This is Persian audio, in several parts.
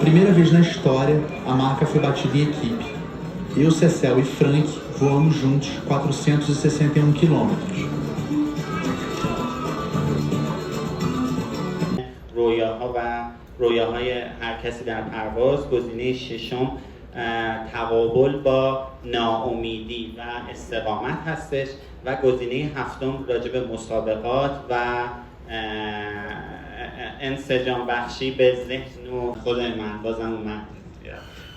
primeira vez na história, a marca foi batida em equipe. Eu, Cecel e Frank voamos juntos 461 quilômetros. رویاهای هر کسی در پرواز. گزینه ششم تقابل با ناامیدی و استقامت هستش و گزینه هفتم راجع به مسابقات و انسجام بخشی به ذهن و خود من بازم اومد.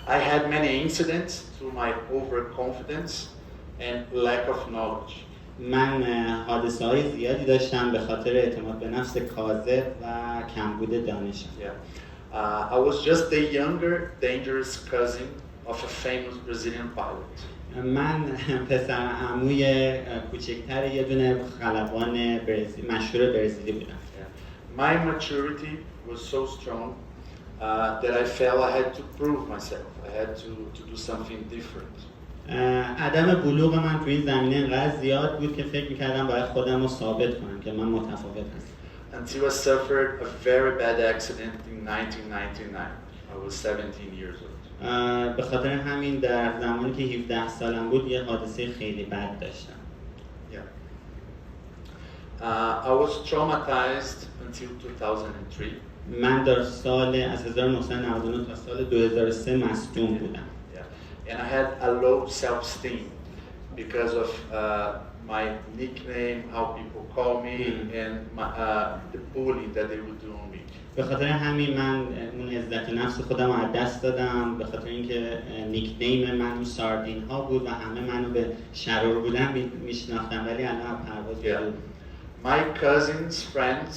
I had many incidents through my overconfidence and lack of knowledge. من حادثه های زیادی داشتم به خاطر اعتماد به نفس کاذب و کمبود دانشم. I was just the younger, dangerous cousin of a famous Brazilian pilot. من پسر عموی کوچکتر یه دونه خلبان مشهور برزیلی بودم. My maturity was so strong that I felt I had to prove myself. I had to do something different. عدم بلوغ من توی این زمینه انقدر زیاد بود که فکر می‌کردم باید خودم رو ثابت کنم که من متفاوت هستم. Until I suffered a very bad accident in 1999. I was 17 years old. به خاطر همین در زمانی که 17 سالم بود یه حادثه خیلی بد داشتم. I was traumatized until 2003. من در سال از 1999 تا سال 2003 مصدوم بودم. And I had a low self-esteem because of my nickname, how people call me, and the bullying that they would do on me. به خاطر همین من اون عزت نفس خودم رو از دست دادم به خاطر اینکه نیکنیم من اون ساردین ها بود و همه منو به شرور بودن میشناختن ولی الان پرواز بود. My cousins, friends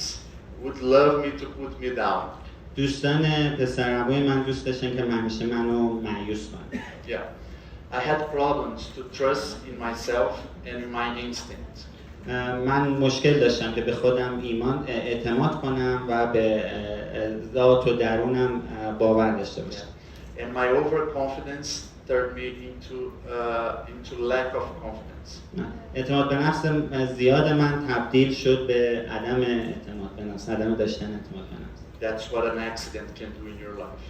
would love me to put me down. دوستان پسرعموی من دوست داشتن که همیشه منو مایوس کنن. I had problems to trust in myself and in my instincts. من مشکل داشتم که به خودم اعتماد کنم و به ذات و درونم باور داشته باشم. And my overconfidence turned me into lack of confidence. اعتماد به نفس زیاد من تبدیل شد به عدم اعتماد به نفس، عدم داشتن اعتماد به نفس. That's what an accident can do in your life.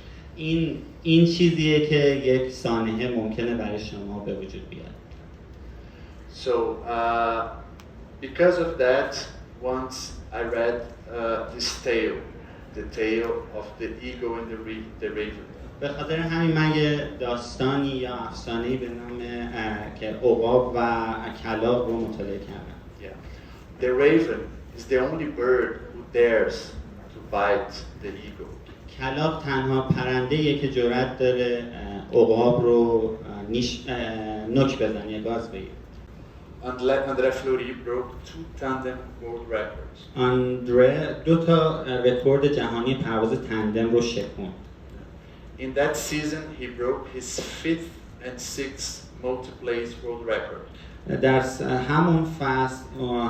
این چیزیه که یک سانحه ممکنه برای شما به وجود بیاد. So because of that, once I read this tale, the tale of the eagle and the raven. به خاطر همین من یه داستانی یا افسانه‌ای به نام که عقاب و کلاغ رو مطالعه کردم. The raven is the only bird who dares to bite the eagle. کلاغ تنها پرنده‌ایه که جرأت داره عقاب رو نوک بزنه یا گاز بگیره. André Fleury broke 2 tandem world records. آندره 2 تا رکورد جهانی پرواز تندم رو شکوند. In that season he broke his 5th and 6th multi-place world record. در همون فصل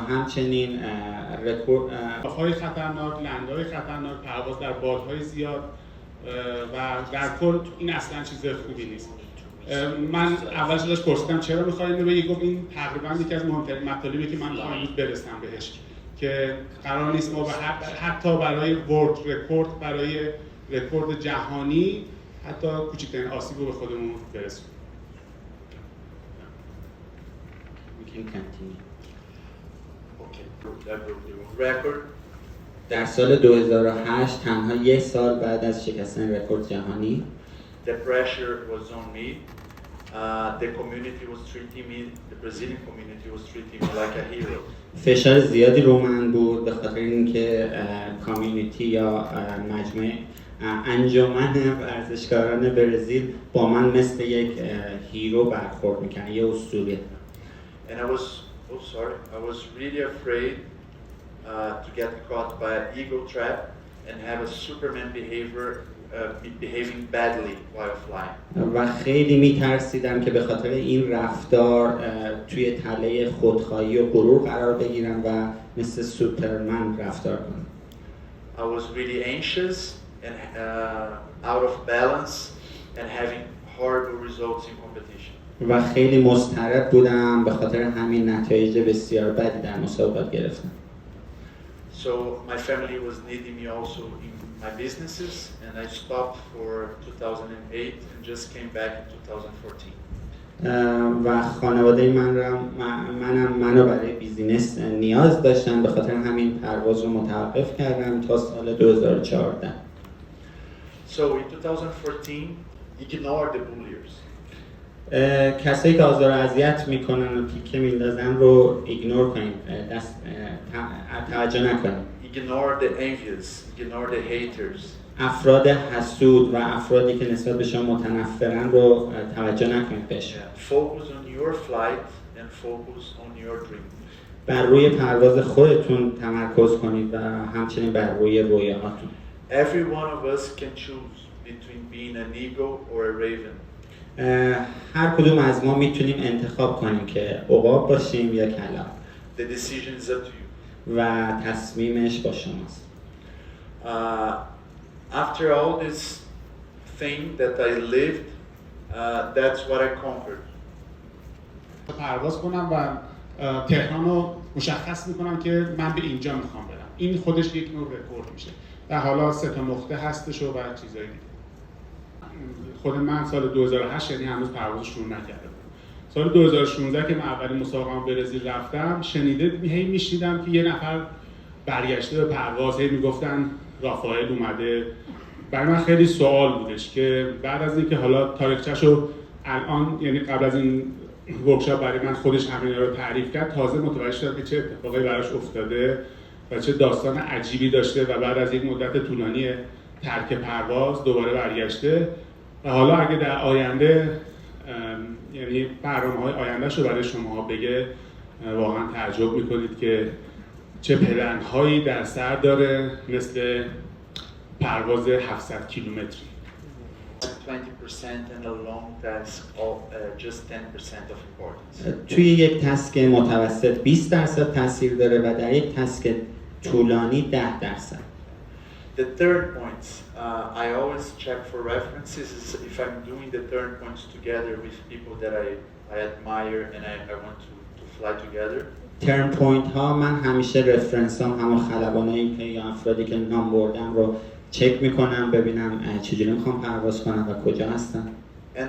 همچنین رکورد های خطرناک، لندهای خطرناک، پرواز در بادهای زیاد و در کل این اصلا چیز خوبی نیست. من اولش ازش پرسیدم چرا می‌خوای اینو بگی، گفت این تقریبا یکی از مهمترین مطالبی که من می‌خوام برسم بهش که قرار نیست ما حتی برای ورلد رکورد، برای رکورد جهانی حتی کوچکترین آسیب رو به خودمون برسونیم. در سال 2008 تنها یک سال بعد از شکستن رکورد جهانی the pressure was on me. The community was treating me, the Brazilian community was treating me like a hero. فشار زیادی رو من بود به خاطر اینکه کامیونیتی یا مجموعه انجمن ورزشکاران برزیل با من مثل یک هیرو برخورد میکنن، یه اسطوره. And I was really afraid to get caught by an ego trap and have a Superman behaving badly while flying. و خیلی میترسیدم که به خاطر این رفتار توی تله خودخواهی و غرور قرار بگیرم و مثل سوپرمن رفتار کنم. I was really anxious and out of balance and having horrible results in competition. و خیلی مضطرب بودم به خاطر همین نتایج بسیار بدی در مسابقات گرفتم. So my family was needing me also in my businesses, and I stopped for 2008 and just came back in 2014. و خانواده منو برای بیزینس نیاز داشتن، به خاطر همین پرواز رو متوقف کردم تا سال 2014. So in 2014, ignore the bullies. کسایی که آزار و اذیت میکنن و تیکه میندازن رو ایگنور کنیم، توجه نکنیم. Ignore the envious, ignore the haters. افراد حسود و افرادی که نسبت به شما متنفرن رو توجه نکنید بهش. Focus on your flight and focus on your dream. بر روی پرواز خودتون تمرکز کنید و همچنین بر روی رویاهاتون. Every one of us can choose between being an eagle or a raven. هر کدوم از ما میتونیم انتخاب کنیم که عقاب باشیم یا کلاغ. The decision is up to you. و تصمیمش با شماست. After all this thing that I lived, that's what I conquered. پرواز کنم و تهران رو مشخص میکنم که من به اینجا میخوام برم. این خودش یک نوع رکورد میشه. و حالا 3 نقطه هستش و چیزایی دیگه. خود من سال 2008 یعنی هنوز پرواز شروع نکرده بودم. سال 2016 که من اولین مسابقه برزیل رفتم، میشنیدم که یه نفر برگشته به پرواز، میگفتن رافائل اومده. برای من خیلی سوال بودش که بعد از اینکه حالا تاریخچه‌شو الان، یعنی قبل از این ورکشاپ برای من خودش همینا رو تعریف کرد، تازه متوجه شدم که چه اتفاقی براش افتاده و چه داستان عجیبی داشته و بعد از یک مدت طولانی ترک پرواز دوباره برگشته و حالا اگه در آینده یعنی برنامه‌های آینده‌شو برای شما بگه، واقعا تعجب می‌کنید که چه پلن‌هایی در سر داره، مثل پرواز 700 کیلومتری. 20% and a long task of just 10% of importance. توی یک تسک متوسط 20% تاثیر داره و در یک تسک طولانی 10%. The third points, I always check for references if I'm doing the third points together with people that I admire and I want to fly together. ترن پوینت ها من همیشه رفرنس هم همون خلبانایی که یا افرادی که نام بردم رو چک میکنم ببینم چجوری میخوام پرواز کنم و کجا هستن. And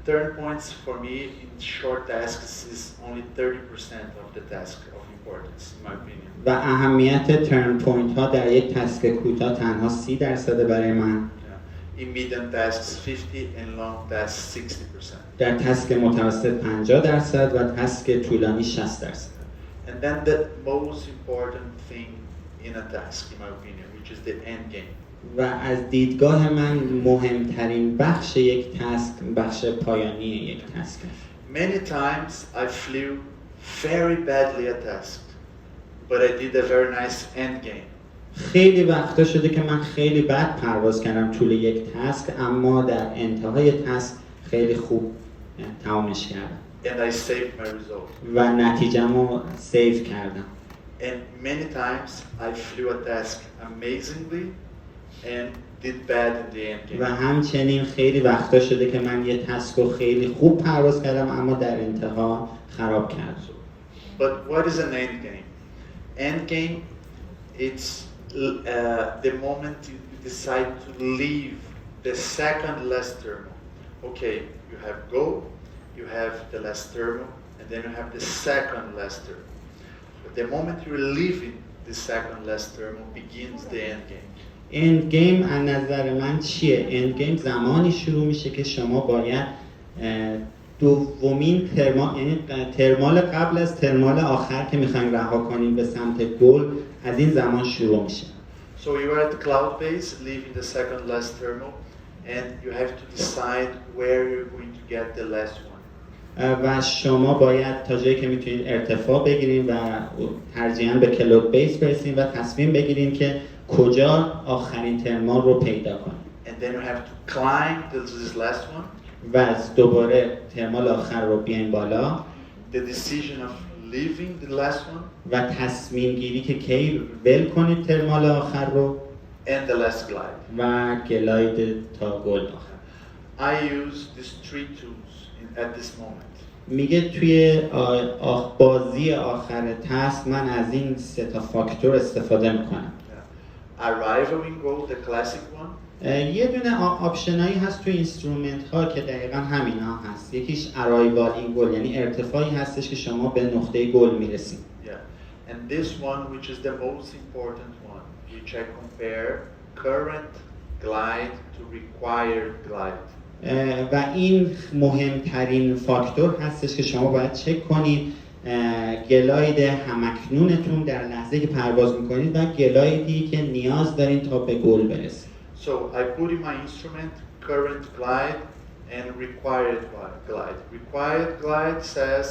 third points for me in short tasks is only 30% of the task of importance in my opinion. و اهمیت ترن پوینت ها در یک تسک کوتاه تنها 30% برای من. In medium tasks 50 and long tasks 60%. در تسک متوسط 50% و تسک طولانی 60%. And then the most important thing in a task, in my opinion, which is the end game. و از دیدگاه من مهمترین بخش یک تسک بخش پایانی یک تسک است. Many times I flew very badly a task, but I did a very nice end game. خیلی وقتا شده که من خیلی بد پرواز کردم طول یک تسک، اما در انتهای تسک خیلی خوب تمامش کردم. And I saved my result. و نتیجه‌مو سیو کردم. And many times I flew a task amazingly and did bad in the end game. و همچنین خیلی وقتا شده که من یه تسک رو خیلی خوب پرواز کردم اما در انتها خراب کردم. But what is an end game? End game, it's the moment you decide to leave the second last terminal. Okay, you have go, you have the last terminal, and then you have the second last terminal. But the moment you're leaving the second last terminal begins the end game. اند گیم از نظر من چیه؟ اند گیم زمانی شروع میشه که شما باید دومین ترمال، یعنی ترمال قبل از ترمال آخر که میخواین رها کنین به سمت گل، از این زمان شروع میشه. So you are at the cloud base, leaving the second last terminal, and you have to decide where you're going to get the last one. و شما باید تا جایی که میتونید ارتفاع بگیرین و ترجیحاً به کلود بیس برسین و تصمیم بگیرین که کجا آخرین ترمال رو پیدا کنین. And then you have to climb this last one. و از دوباره ترمال آخر رو بیاین بالا. The decision of leaving the last one. و تصمیم گیری که کی ول کنید ترمال آخر رو. And the last glide. و گلاید تا گل آخر. I use these 3 tools at this moment. میگه توی بازی آخر تسک من از این 3 فاکتور استفاده میکنم. arrival in goal, the classic one. یه دونه آپشنایی هست تو اینسترومنت ها که دقیقا همینا هست. یکیش ارایوال این گل، یعنی ارتفاعی هستش که شما به نقطه گل میرسید. Yeah. And this one, which is the most important one, which I compare current glide to required glide. و این مهمترین فاکتور هستش که شما باید چک کنید گلاید همکنونتون در لحظه که پرواز میکنید و گلایدی که نیاز دارین تا به گل برسید. So I put in my instrument current glide and required glide. Required glide says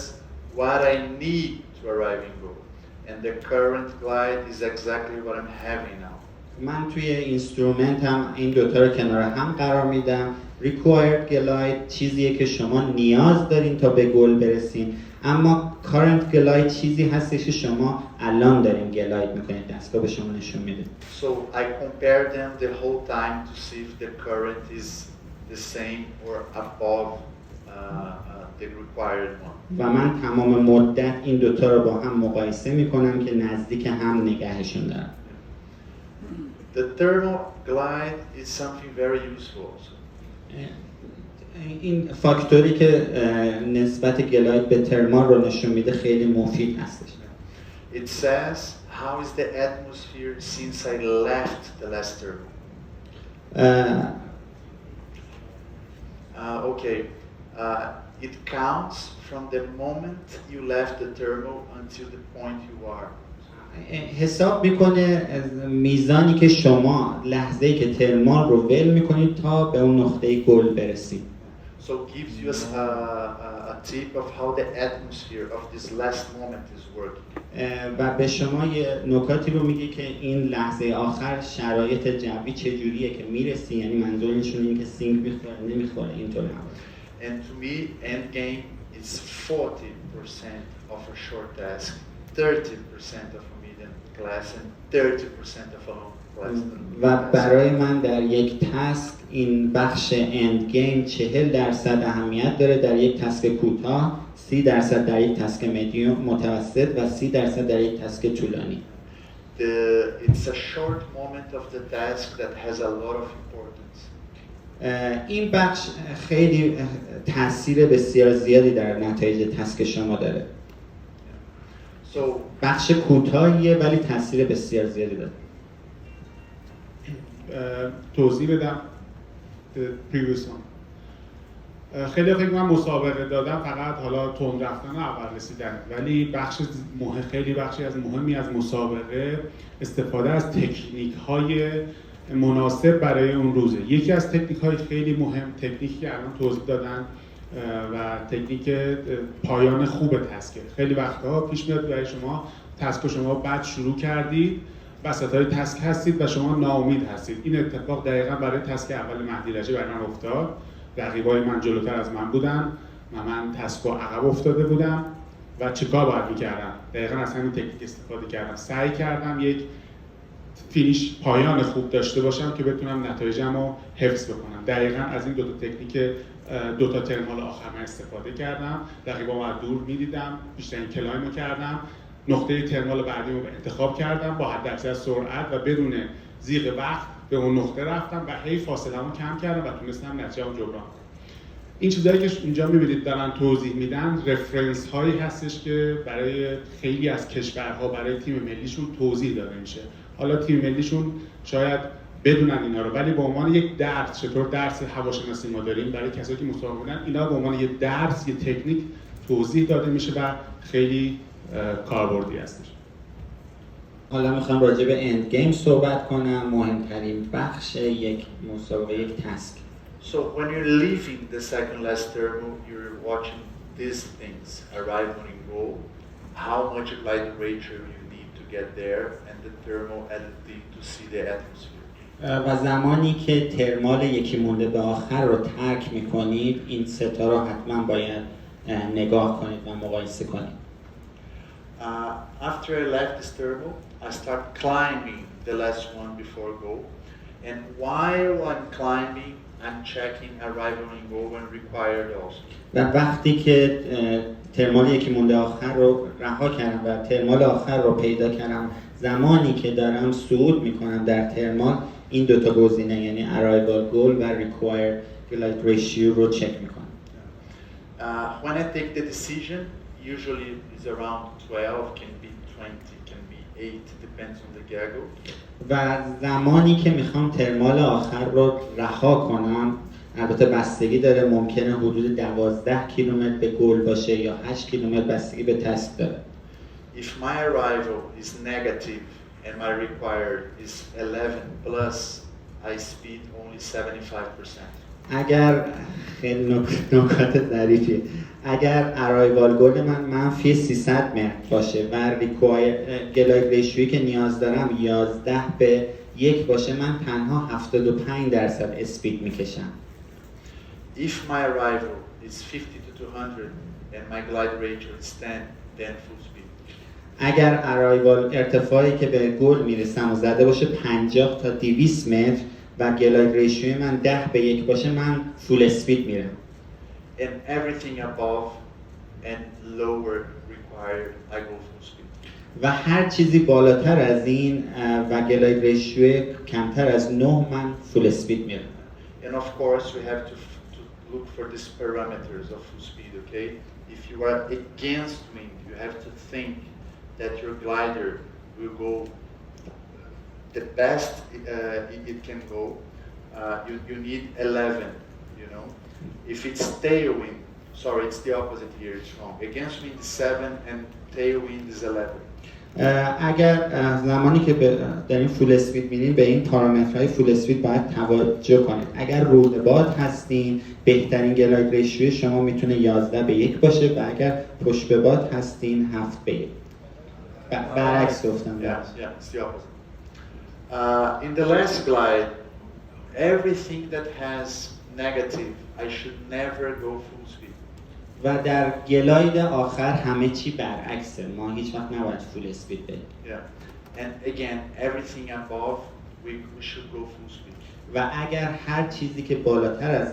what I need to arrive in goal, and the current glide is exactly what I'm having now. من توی اینسترومنت هم این دوتا رو کنار هم قرار میدم. required glide چیزیه که شما نیاز دارین تا به گل برسین، اما current glide چیزی هستش که شما الان دارین گلاید میکنید، دستگاه به شما نشون میده. So I compare them the whole time to see if the current is the same or above the required one. و من تمام مدت این دوتا رو با هم مقایسه میکنم که نزدیک هم نگهشون دارم. The thermal glide is something very useful also. این فاکتوری که نسبت گلاید به ترمال رو نشون میده خیلی مفید هستش. It says how is the atmosphere since I left the last thermal. Okay, it counts from the moment you left the thermal until the point you are. حساب میکنه میزانی که شما لحظه‌ای که ترمال رو ول میکنید تا به اون نقطه گل برسید. So it gives you a tip of how the atmosphere of this last moment is working. و به شما یه نکاتی رو میگه که این لحظه آخر شرایط جوی چجوریه که میرسی، یعنی منظورشون اینه که سینک میخوره نمیخوره اینطور هم. And to me, end game is 40% of a short task, 30% of a medium class, and 30% of a long class. و برای من در یک تسک این بخش اند گیم 40% اهمیت داره در یک تسک کوتاه، 30% در یک تسک مدیوم متوسط و 30% در یک تسک طولانی. It's a short moment of the task that has a lot of importance. این بخش خیلی تاثیر بسیار زیادی در نتایج تسک شما داره. So بخش کوتاهیه ولی تاثیر بسیار زیادی داره. توضیح بدم previous one. خیلی من مسابقه دادم فقط حالا تون رفتن و اول رسیدن، ولی خیلی بخشی از مهمی از مسابقه استفاده از تکنیک‌های مناسب برای اون روزه. یکی از تکنیک‌های خیلی مهم، تکنیکی که الان توضیح دادن و تکنیک پایان خوب تسکه. خیلی وقتها پیش میاد برای شما تسک شما بعد شروع کردید، وسطای تسک هستید و شما ناامید هستید. این اتفاق دقیقاً برای تسک اول مهدی رجب برای من افتاد. رقیبای من جلوتر از من بودن و من تسکو عقب افتاده بودم و چیکار باید میکردم؟ دقیقاً از همین تکنیک استفاده کردم. سعی کردم یک فینیش پایان خوب داشته باشم که بتونم نتایجم رو حفظ بکنم. دقیقاً از این دو تا ترمال آخر من استفاده کردم. رقیبام از دور میدیدم، بیشترین کلایم رو کردم، نقطه ترمال بعدی رو انتخاب کردم با حداکثر سرعت و بدون زیغ وقت به اون نقطه رفتم و هی فاصله‌مو کم کردم و تونستم نتیجه‌مو جبران کنم. این چیزایی که اینجا می‌بینید دارن توضیح میدن رفرنس هایی هستش که برای خیلی از کشورها برای تیم ملیشون توضیح داده میشه. حالا تیم ملیشون شاید بدونن اینا رو، ولی به عنوان یک درس، چطور درس هواشناسی ما داریم برای کسایی که مسابقه بودن، اینا به عنوان یک درس، یک تکنیک توضیح داده میشه و خیلی کاربردی هستش. حالا میخوام راجع به اند گیم صحبت کنم، مهمترین بخش یک مسابقه، یک تسک. So when you're leaving the second last thermal, you're watching these things: arrival in goal, how much glide ratio you need to get there, and the thermal editing to see the atmosphere. و زمانی که ترمال یکی مونده به آخر رو ترک میکنید، این ستا رو حتما باید نگاه کنید و مقایسه کنید. After I left this thermal, I start climbing the last one before go, and while I'm climbing, I'm checking arrival in goal when required also. و وقتی که ترمال یکی مونده آخر رو رها کردم و ترمال آخر رو پیدا کردم، زمانی که دارم صعود میکنم در ترمال این دوتا گزینه یعنی arrival goal و required glide ratio رو چک میکنم. When I take the decision, usually it's around 12, can be 20, can be 8, depends on the gaggle. و زمانی که میخوام ترمال آخر رو رها کنم، البته بستگی داره، ممکنه حدود 12 کیلومتر به گل باشه یا 8 کیلومتر، بستگی به تست داره. If my arrival is negative and my required is 11 plus I speed only 75%. اگر خیلی نکات ظریفیه، اگر ارایوال گل من منفی 300 متر باشه و گلاید ریشیویی که نیاز دارم 11 به 1 باشه، من تنها 75% اسپید میکشم. If my arrival is 50 to 200 and my glide ratio is 10, then full speed. اگر ارایوال ارتفاعی که به گل میرسم و زده باشه 50 تا 200 متر و گلاید ریشیوی من 10 به 1 باشه، من فول اسپید میرم. And everything above and lower required, I go full speed. و هر چیزی بالاتر از این و گلاید ریشیوی کمتر از 9 من فول اسپید میرم. And of course we have to look for these parameters of full speed, okay? If you are against wind, you have to think that your glider will go the best it can go. You need 11, you know. If it's tailwind, sorry, it's the opposite here, it's wrong. Against wind is 7 and tailwind is 11. اگر زمانی که دارین فول اسپید میرین به این پارامترهای فول اسپید باید توجه کنید. اگر رود باد هستین بهترین گلاید ریشیوی شما میتونه 11 به 1 باشه و اگر پشت به باد هستین 7 به 1. برعکس گفتم. Yeah, it's the opposite. In the last glide, everything that has negative, I should never go full speed. و در گلاید آخر همه چی برعکسه، ما هیچ وقت نباید فول اسپید بریم. Yeah, and again, everything above, we should go full speed. و اگر هر چیزی که بالاتر از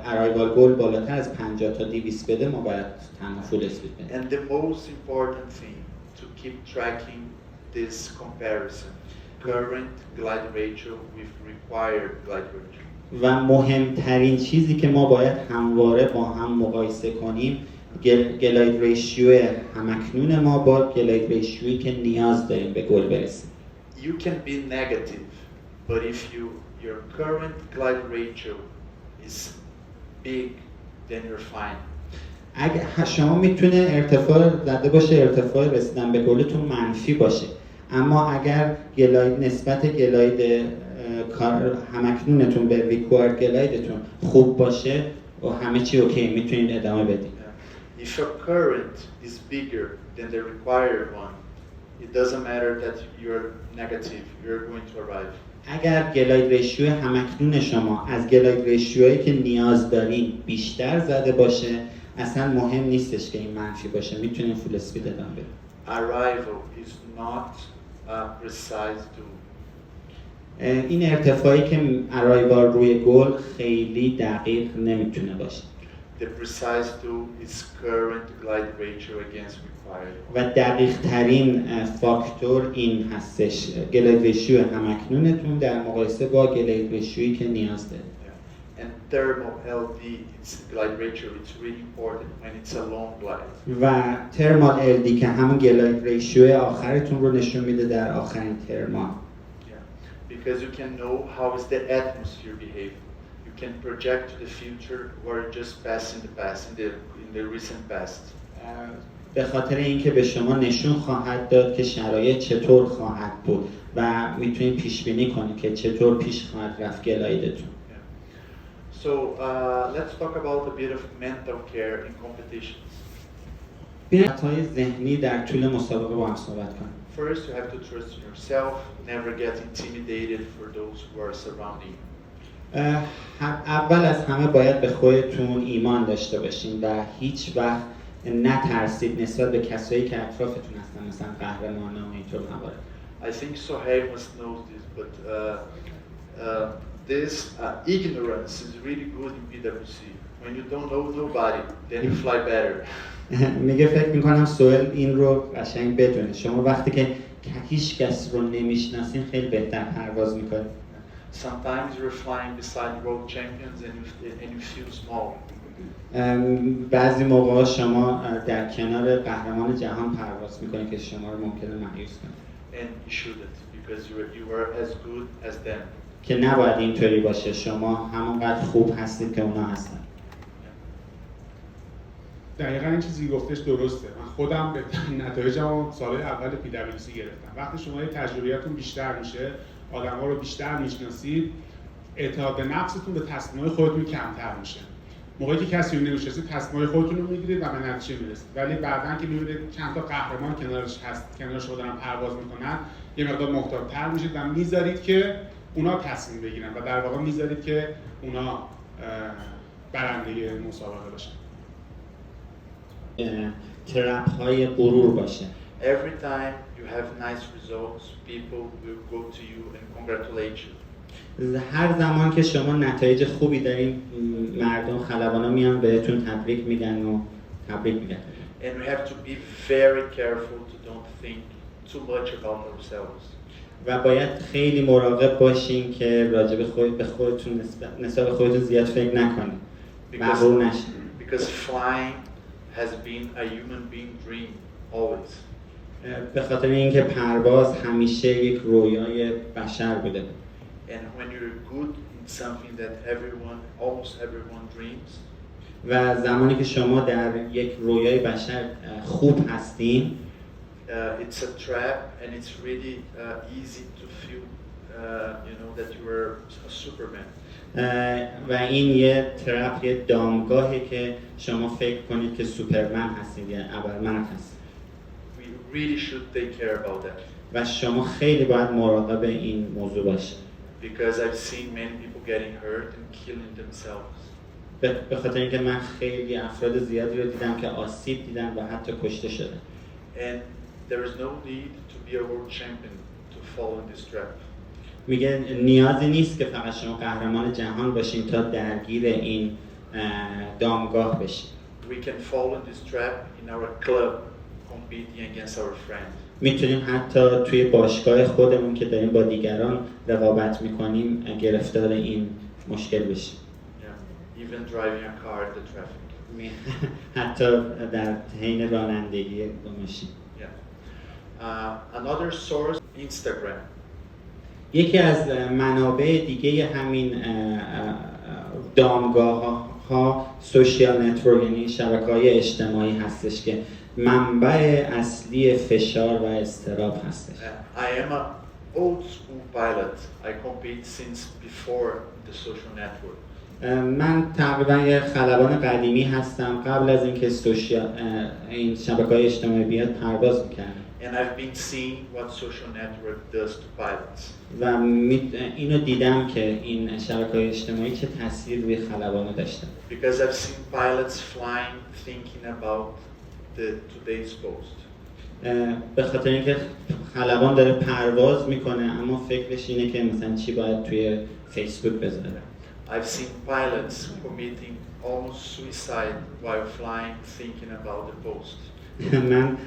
ارایوال گل بالاتر از 50 تا 200 بده، ما باید تنها فول اسپید بریم. And the most important thing to keep tracking this comparison, current glide ratio with required glide ratio. و مهمترین چیزی که ما باید همواره با هم مقایسه کنیم گلاید ریشیو همکنون ما با گلاید ریشیویی که نیاز داریم به گل برسیم. You can be negative, but if your current glide ratio is big, then you're fine. اگه شما میتونه ارتفاع زده باشه، ارتفاع رسیدن به گلتون منفی باشه، اما اگر گلاید نسبت گلاید همکنونتون به ریکوارد گلایدتون خوب باشه و همه چی اوکی، میتونید ادامه بدید. If your current is bigger than the required one, it doesn't matter that you're negative, you're going to arrive. اگر گلاید ریشیو همکنون شما از گلاید ریشیویی که نیاز دارین بیشتر زده باشه، اصلا مهم نیستش که این منفی باشه، میتونین فول اسپید ادامه بدید. Arrival is not precise to. این ارتفاعی که ارایوال روی گل خیلی دقیق نمیتونه باشه. The precise to is current glide ratio against required. و دقیق ترین فاکتور این هستش، گلاید ریشیو همکنونتون در مقایسه با گلاید ریشیویی که نیاز داره. And thermal LD, its glide ratio, it's really important when it's a long glide. و ترمال LD که همون گلاید ریشیو آخرتون رو نشون میده در آخرین ترمال. Because you can know how is the atmosphere behaving. You can project to the future or just pass in the past, in the recent past. به خاطر اینکه به شما نشون خواهد داد که شرایط چطور خواهد بود و میتونید پیش بینی کنید که چطور پیش خواهد رفت گلایدتون. So let's talk about a bit of mental care in competitions. بی‌نظارت‌های ذهنی در طول مسابقه با هم صحبت کنیم. First, you have to trust in yourself. Never get intimidated for those who are surrounding you. اول از همه باید به خودتون ایمان داشته باشین و هیچ وقت نترسید نسبت به کسایی که اطرافتون هستن، مثلا قهرمانه و اینطور موارد. I think Sohail must know this, but this ignorance is really good in PwC. when you don't know nobody, then you fly better. میگه فکر میکنم سوهل این رو قشنگ بدونه. شما وقتی که هیچ کس رو نمیشناسین خیلی بهتر پرواز میکنید. Sometimes you're flying beside world champions and you feel small. بعضی موقع شما در کنار قهرمان جهان پرواز میکنید که شما رو ممکنه مایوس کنه. And you shouldn't, because you are as good as them. که نباید اینطوری باشه. شما همونقدر خوب هستید که اونا هستن. دقیقاً این چیزی گفتش درسته. من خودم به نتایجم سال اول PwC گرفتم. وقتی شما تجربیاتون بیشتر میشه، آدم‌ها رو بیشتر میشناسید، اعتماد به نفستون به تصمیم‌های خودتون کمتر میشه. موقعی که کسی رو نمی‌شناسید، تصمیم‌های خودتون رو میگیرید و به نتیجه میرسید. ولی بعداً که می‌بینید چند تا قهرمان کنارش هست، کنار شما دارن پرواز میکنن، یه مقدار محتاط‌تر میشید و میذارید که اونا تصمیم بگیرن و در واقع میذارید که اونا برنده مسابقه باشن. ترپ های غرور باشه. Every time you have nice results, people will go to you and congratulate you. هر زمان که شما نتایج خوبی دارین، مردم خلبانا میان بهتون تبریک میگن و تبریک میگن. And we have to be very careful to don't think too much about ourselves. و باید خیلی مراقب باشین که راجع به خودتون نسبت به خودتون زیاد فکر نکنین. مغرور نشین. Because flying has been a human being dream always. به خاطر اینکه پرواز همیشه یک رویای بشر بوده. And when you're good in something that almost everyone dreams. و زمانی که شما در یک رویای بشر خوب هستین، it's a trap and it's really easy to feel that you are a superman. و این یه ترپ، یه دامگاهی که شما فکر کنید که سوپرمن هستید یا ابرمن هستید. We really should take care about that. و شما خیلی باید مراقب این موضوع باشید. Because I've seen many people getting hurt and killing themselves. به خاطر اینکه من خیلی افراد زیادی رو دیدم که آسیب دیدن و حتی کشته شدن. And there is no need to be a world champion to fall in this trap. میگه نیازی نیست که فقط شما قهرمان جهان باشین تا درگیر این دامگاه بشین. We can fall in this trap in our club competing against our friends. میتونیم حتی توی باشگاه خودمون که داریم با دیگران رقابت میکنیم گرفتار این مشکل بشیم. Yeah, even driving a car in the traffic. حتی در حین رانندگی با ماشین. Yeah. Another source, Instagram. یکی از منابع دیگه همین دامگاه ها سوشیال نتورک، یعنی شبکه‌های اجتماعی هستش که منبع اصلی فشار و اضطراب هستش. I am an old school pilot. I compete since before the social network. من تقریبا یه خلبان قدیمی هستم. قبل از اینکه این شبکه‌های اجتماعی بیاد پرواز می‌کردم. And I've been seeing what social network does to pilots. و اینو دیدم که این شبکه‌های اجتماعی چه تأثیر روی خلبان‌ها داشته. Because I've seen pilots flying thinking about today's post. به خاطر اینکه خلبان داره پرواز میکنه اما فکرش اینه که مثلا چی باید توی فیسبوک بذاره. I've seen pilots committing almost suicide while flying thinking about the post. من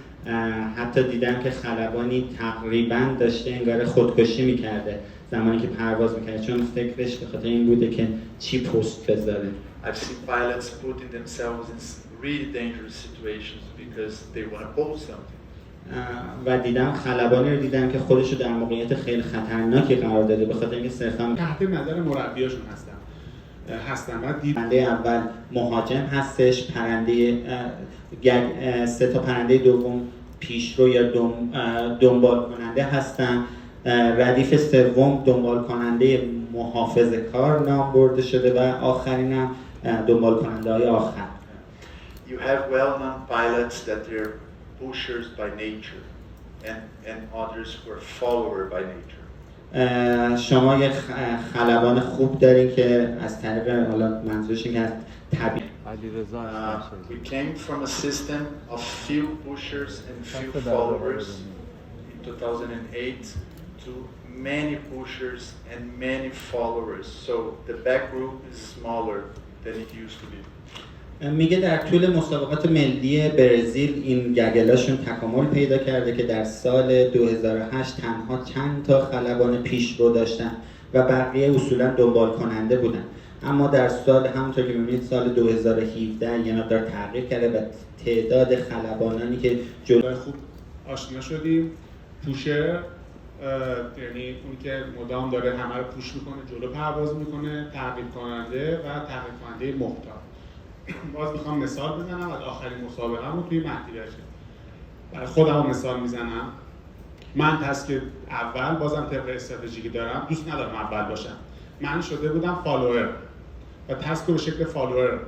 حتی دیدم که خلبانی تقریبا داشته انگار خودکشی میکرده زمانی که پرواز میکرده، چون فکرش به خاطر این بوده که چی پست بذاره. I've seen pilots putting themselves in really dangerous situations because they want to post something. و دیدم خلبانی رو دیدم که خودش رو در موقعیت خیلی خطرناکی قرار داده به خاطر اینکه صرفا تحت نظر مربیاشون هستن. و پرنده اول مهاجم هستش، پرنده سه تا پرنده دوم پیشرو یا دنبال کننده هستن، ردیف سوم دنبال کننده محافظه‌کار نام برده شده و آخرینم دنبال کننده های آخر. You have well-known pilots that they're pushers by nature and others who are follower by nature. شما یک خلبان خوب دارین که از طریق حالا منظورش اینه از طبیعت. We came from a system of few pushers and few followers in 2008 to many pushers and many followers. So the back group is smaller than it used to be. میگه در طول مسابقات ملی برزیل این گگلاشون تکامل پیدا کرده که در سال 2008 تنها چند تا خلبان پیشرو داشتن و بقیه اصولا دنبال کننده بودن. اما در سال همونطور که می‌بینید سال 2017 یه مقدار تغییر کرده و تعداد خلبانانی که جلوی خوب آشنا شدیم. پوشر یعنی اون که مدام داره همه رو پوش میکنه، جلو پرواز میکنه، تعقیب کننده و تعقیب کننده محتاط. باز میخوام مثال بزنم از آخرین مسابقه‌مو توی مهدیرشه. برای خودم مثال میزنم. من تسک اول بازم طبق استراتژی که دارم دوست ندارم اول باشم. من شده بودم فالوور و تسک رو به شکل فالوور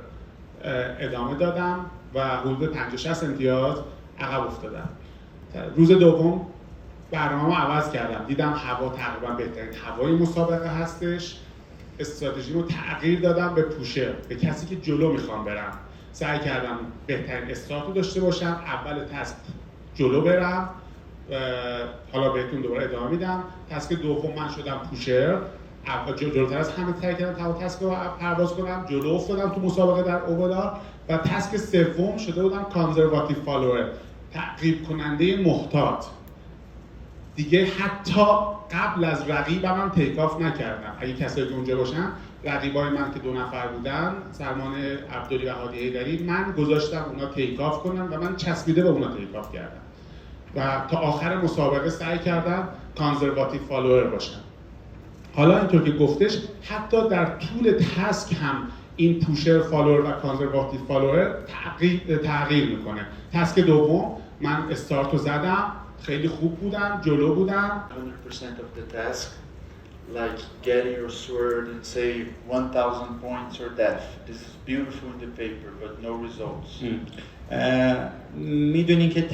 ادامه دادم و حدود 50-60 امتیاز عقب افتادم. روز دوم برنامه‌مو عوض کردم. دیدم هوا تقریبا بهترین هوای مسابقه هستش. استراتژیمو تغییر دادم به پوشر، به کسی که جلو میخوام برم. سعی کردم بهترین استارت رو داشته باشم، اول تسک جلو برم. حالا بهتون دوباره ادامه میدم. تسک دوم من شدم پوشر، جلوتر از همه سعی کردم تسک رو پرواز کنم، جلو افتادم تو مسابقه در اوبادا. و تسک سوم شده بودم کانزرواتیو فالوور، تعقیب کننده محتاط. دیگه حتی قبل از رقیبم هم تیک آف نکردم. اگه کسایی که اونجا باشن، رقیبای من که 2 نفر بودن، سلمان عبدلی و هادی حیدری، من گذاشتم اونا تیک آف کنن و من چسبیده به اونا تیک آف کردم. و تا آخر مسابقه سعی کردم کانزرواتیو فالوور باشم. حالا اینطور که گفتش، حتی در طول تسک هم این پوشر فالوور و کانزرواتیو فالوور تغییر میکنه. تسک دوم من استارت رو زدم، خیلی خوب بودم، جلو بودم. 100% of the task, like getting your sword and say 1,000 points or death. This is beautiful in the paper, but no results. میدونی که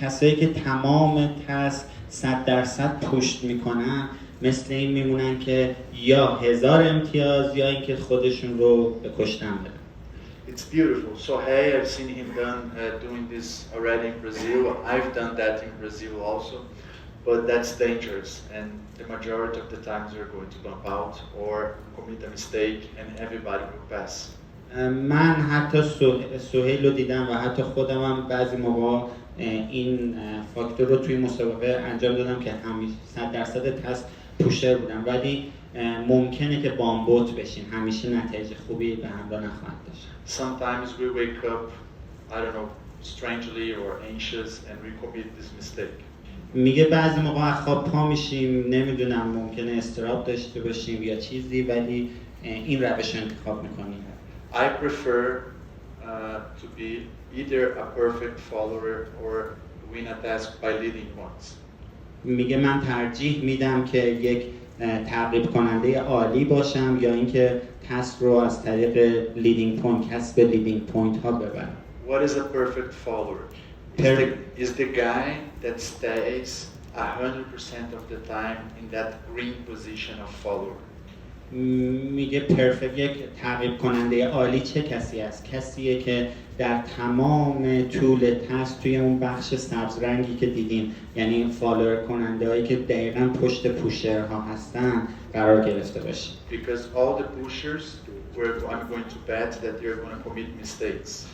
کسایی که تمام تسک 100% پشت میکنن مثل این میمونن که یا 1000 امتیاز یا اینکه خودشون رو به کشتن برن. It's beautiful. So hey, I've seen him doing this already in Brazil. I've done that in Brazil also, but that's dangerous. And the majority of the times you're going to bump out or commit a mistake, and everybody will pass. من حتی سهیل رو دیدم و حتی خودم هم بعضی موقع این فاکتور رو توی مسابقه انجام دادم که همیشه 100% تست پوشر بودم، ولی ممکنه که بامبوت بشین، همیشه نتایج خوبی به همراه نخواهد داشت. Sometimes we wake up, I don't know, strangely or anxious and we commit this mistake. میگه بعضی موقع از خواب پا میشیم، نمیدونم ممکنه استراب داشته باشیم یا چیزی، ولی این روش رو انتخاب میکنیم. I prefer to be either a perfect follower or win a task by leading points. میگه من ترجیح میدم که یک تعقیب کننده عالی باشم یا اینکه تسک رو از طریق لیدینگ پوینت، کسب لیدینگ پوینت ها ببرم. What is a perfect follower? Is the guy that stays 100% of the time in that green position of follower. میگه پرفکت، یک تعقیب کننده عالی چه کسی است؟ کسیه که در تمام طول تسک توی اون بخش سبز رنگی که دیدیم، یعنی فالوور کننده هایی که دقیقاً پشت پوشرها هستن قرار گرفته باشه. Because all the pushers, I'm going to bet that you're going to commit mistakes.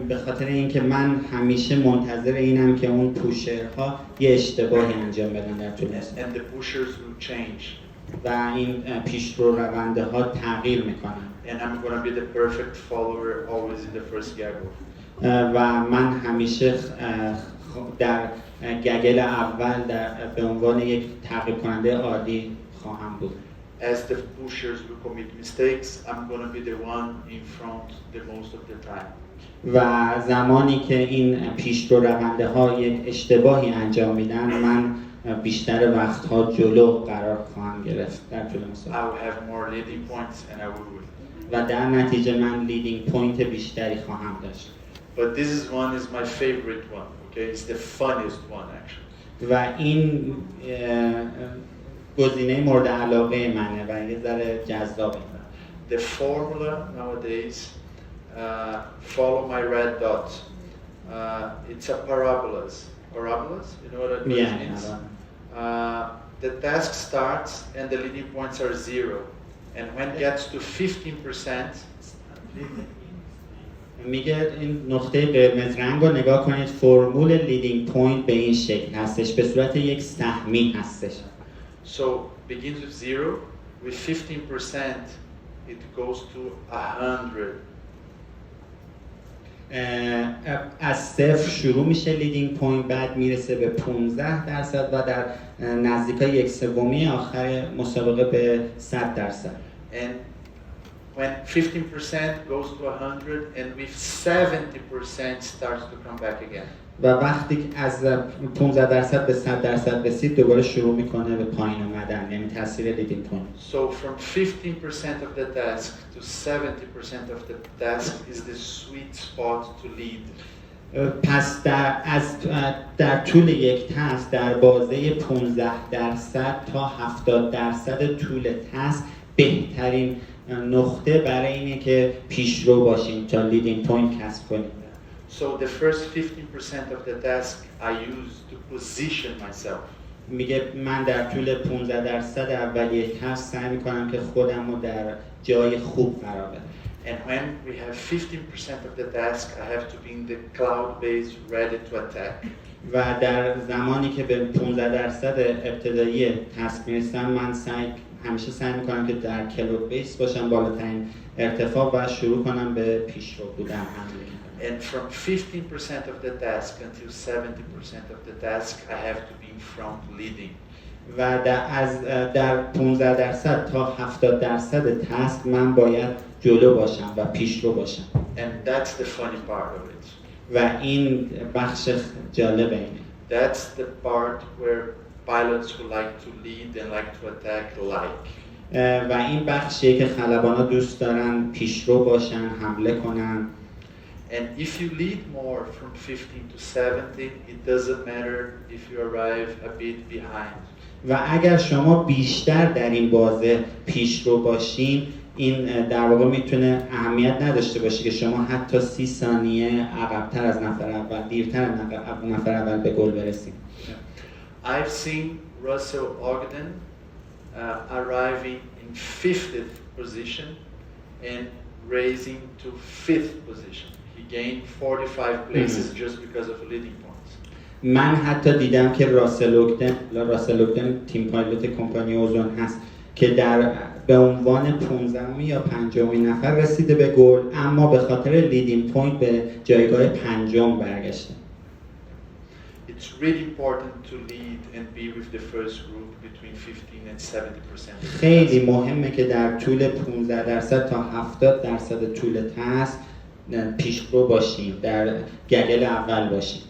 به خاطر اینکه من همیشه منتظر اینم که اون پوشرها یه اشتباهی انجام بدن در طول تسک. And the pushers will change. و این پیشرو رونده ها تغییر میکنن. And I'm going to be the perfect follower always in the first gaggle. و من همیشه در گگل اول به عنوان یک تعقیب کننده عالی خواهم بود. As the pushers will commit mistakes, I'm going to be the one in front the most of the time. و زمانی که این پیشرو رونده ها یک اشتباهی انجام میدن، من بیشتر وقتها جلو قرار خواهم گرفت در طول مسابقه. I will have more leading points and I will win. و در نتیجه من لیدینگ پوینت بیشتری خواهم داشت. But this one is my favorite one. Okay, it's the funniest one actually. و این گزینه مورد علاقه منه و یه ذره جذابه. The formula nowadays, follow my red dot. It's a parabolas. Parabolas, you know what it means? The task starts and the leading points are 0. And when it gets to 15%, میگه این نقطه قرمز رنگ رو نگاه کنید، فرمول لیدینگ پوینت به این شکل هستش، به صورت یک سهمی هستش. So begins with 0, with 15% it goes to 100. از صفر شروع میشه لیدینگ پوینت، بعد میرسه به 15% و در نزدیکای یک سومی آخر مسابقه به 100%. And when 15% goes to 100 and with 70% starts to come back again. و وقتی از 15% به 100% رسید دوباره شروع میکنه به پایین اومدن، یعنی تاثیر لیدینگ پوینت. So from 15% of the task to 70% of the task is the sweet spot to lead. پس در طول یک تاسک در بازه 15% تا 70% طول تاسک بهترین نقطه برای اینه که پیشرو باشیم تا لیدینگ پوینت کسب کنیم. So the first 15% of the task I use to position myself. میگه من در طول 15% اول یک تاسک سعی میکنم که خودم رو در جای خوب قرار بدم. And when we have 15% of the task, I have to be in the cloud base ready to attack. و در زمانی که به 15% ابتدایی تاسک میرسم من همیشه سعی میکنم که در کلاود بیس باشم، بالاترین ارتفاع، و شروع کنم به پیشرو بودن حمله. And from 15% of the task until 70% of the task, I have to be in front leading. و در 15% تا 70% تاسک من باید جلو باشم و پیشرو باشم. And that's the funny part of it. و این بخش جالب اینه. That's the part where pilots who like to lead and like to attack like. و این بخشیه که خلبانا دوست دارن پیشرو باشن، حمله کنن. And if you lead more from 15 to 70, it doesn't matter if you arrive a bit behind. و اگر شما بیشتر در این بازه پیشرو باشین، این در واقع میتونه اهمیت نداشته باشه که شما حتی 30 ثانیه عقب‌تر از نفر اول، دیرتر از نفر اول به گل برسید. I've seen Russell Ogden arriving in 50th position and raising to 5th position. He gained 45 places just because of leading points. من حتی دیدم که راسل اوگدن تیم پایلوت کمپانی اوزون هست که به عنوان 15 یا 50 نفر رسیده به گل، اما به خاطر لیدینگ پوینت به جایگاه 5 برگشته. It's really important to lead and be with the first group between 15 and 70%. خیلی مهمه که در طول 15% تا 70% طول تاسک پیشرو باشیم، در گگل اول باشیم.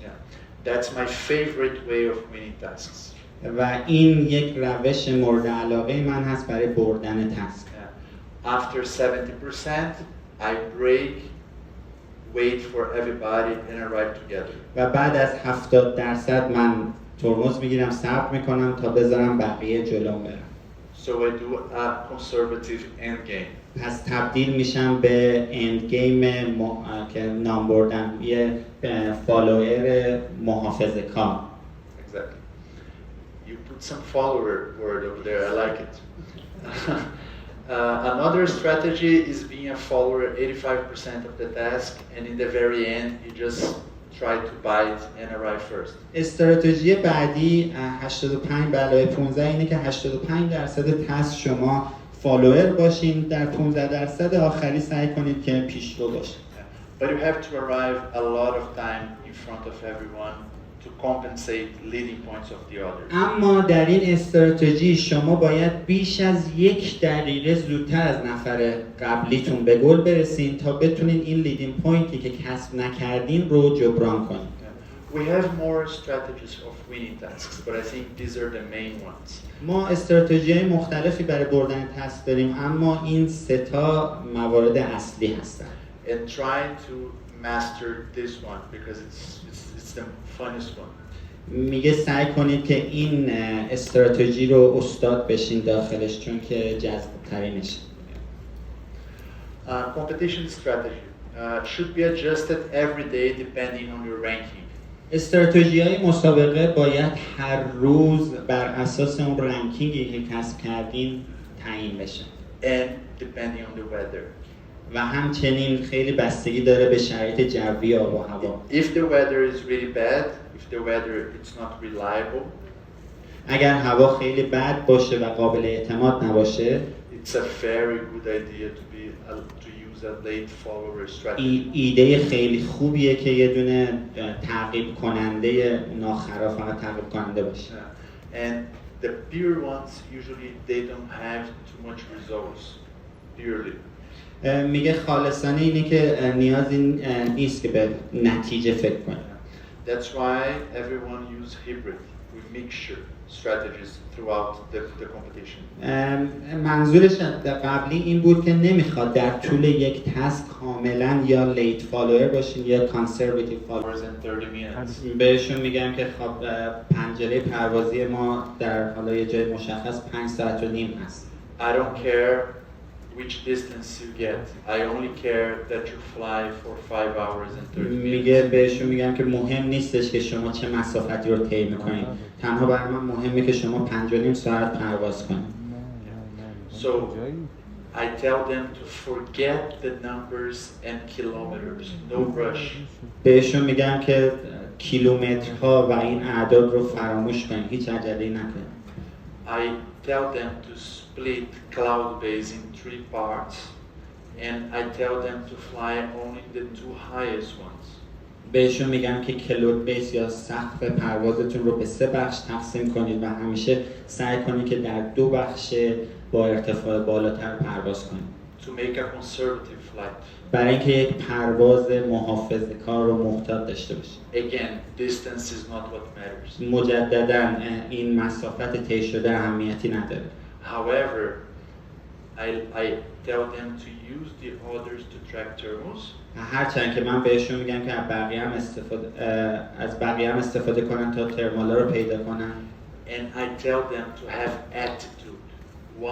That's my favorite way of winning tasks. و این یک روش مورد علاقه من هست برای بردن تاسک. After 70%, I break, wait for everybody and arrive together. و بعد از 70% من ترمز میگیرم، صبر میکنم تا بذارم بقیه جلوم برم. So I do a conservative end game. پس تبدیل میشم به اند گیم که نام بردم، یه فالوور محافظه کار. Exactly. You put some follower word over there. I like it. Another strategy is being a follower 85% of the task, and in the very end, you just try to bite and arrive first. استراتژی بعدی 85/15 اینه که 85% تاسک شما فالوور باشین، در 15% آخری سعی کنید که پیشرو باشین. But you have to arrive a lot of time in front of everyone to compensate leading points of the others. اما در این استراتژی شما باید بیش از 1 دقیقه زودتر از نفر قبلیتون به گل برسین تا بتونین این لیدینگ پوینتی که کسب نکردین رو جبران کنید. We have more strategies of winning tasks, but I think these are the main ones. ما استراتژی‌های مختلفی برای بردن تاسک داریم، اما این 3 موارد اصلی هستن. And try to master this one because it's the funnest one. میگه سعی کنید که این استراتژی رو استاد بشین داخلش، چون که جذاب‌ترینشه. Competition strategy should be adjusted every day depending on your ranking. استراتژی‌های مسابقه باید هر روز بر اساس اون رنکینگی که کسب کردین تعیین بشه. And depending on the weather. و همچنین خیلی بستگی داره به شرایط جوی آب و هوا. If the weather is really bad, if the weather it's not reliable, اگر هوا خیلی بد باشه و قابل اعتماد نباشه، it's a very good idea to use a late follower strategy. ایده خیلی خوبیه که یه دونه تعقیب کننده ناخرا فقط تعقیب کننده باشه. And the pure ones usually they don't have too much results purely. میگه خالصانه اینه که نیازی نیست که به نتیجه فکر کنه. That's why everyone use hybrid with mixture strategies throughout the competition. منظورش قبلی این بود که نمیخواد در طول یک تسک کاملا یا لیت فالوور باشین یا کانسرواتیو فالوور. بهشون میگم که خب پنجره پروازی ما در حالا یه جای مشخص 5 ساعت و نیم هست. I don't care which distance you get. I only care that you fly for 5 hours and 30 minutes. میگه بهشون میگم که مهم نیستش که شما چه مسافتی رو طی میکنید. تنها برای من مهمه که شما 5.5 ساعت پرواز کنید. So I tell them to forget the numbers and kilometers. No rush. بهشون میگم که کیلومترها و این اعداد رو فراموش کنید. هیچ عجله‌ای نکنید. I tell them to split Cloudbase in 3 parts, and I tell them to fly only the 2 highest ones. بهشون میگم که کلود بیس یا سقف پروازتون رو به 3 بخش تقسیم کنید و همیشه سعی کنید که در 2 بخش با ارتفاع بالاتر پرواز کنید. To make a conservative flight. برای اینکه یک پرواز محافظه‌کار و محتاط داشته باشید. Again, distance is not what matters. مجدداً این مسافت طی شده اهمیتی نداره. However, I tell them to use the others to track thermals. هرچند که من بهشون میگم که از بقیه هم استفاده کنن تا ترمالا رو پیدا کنن. And I tell them to have attitude.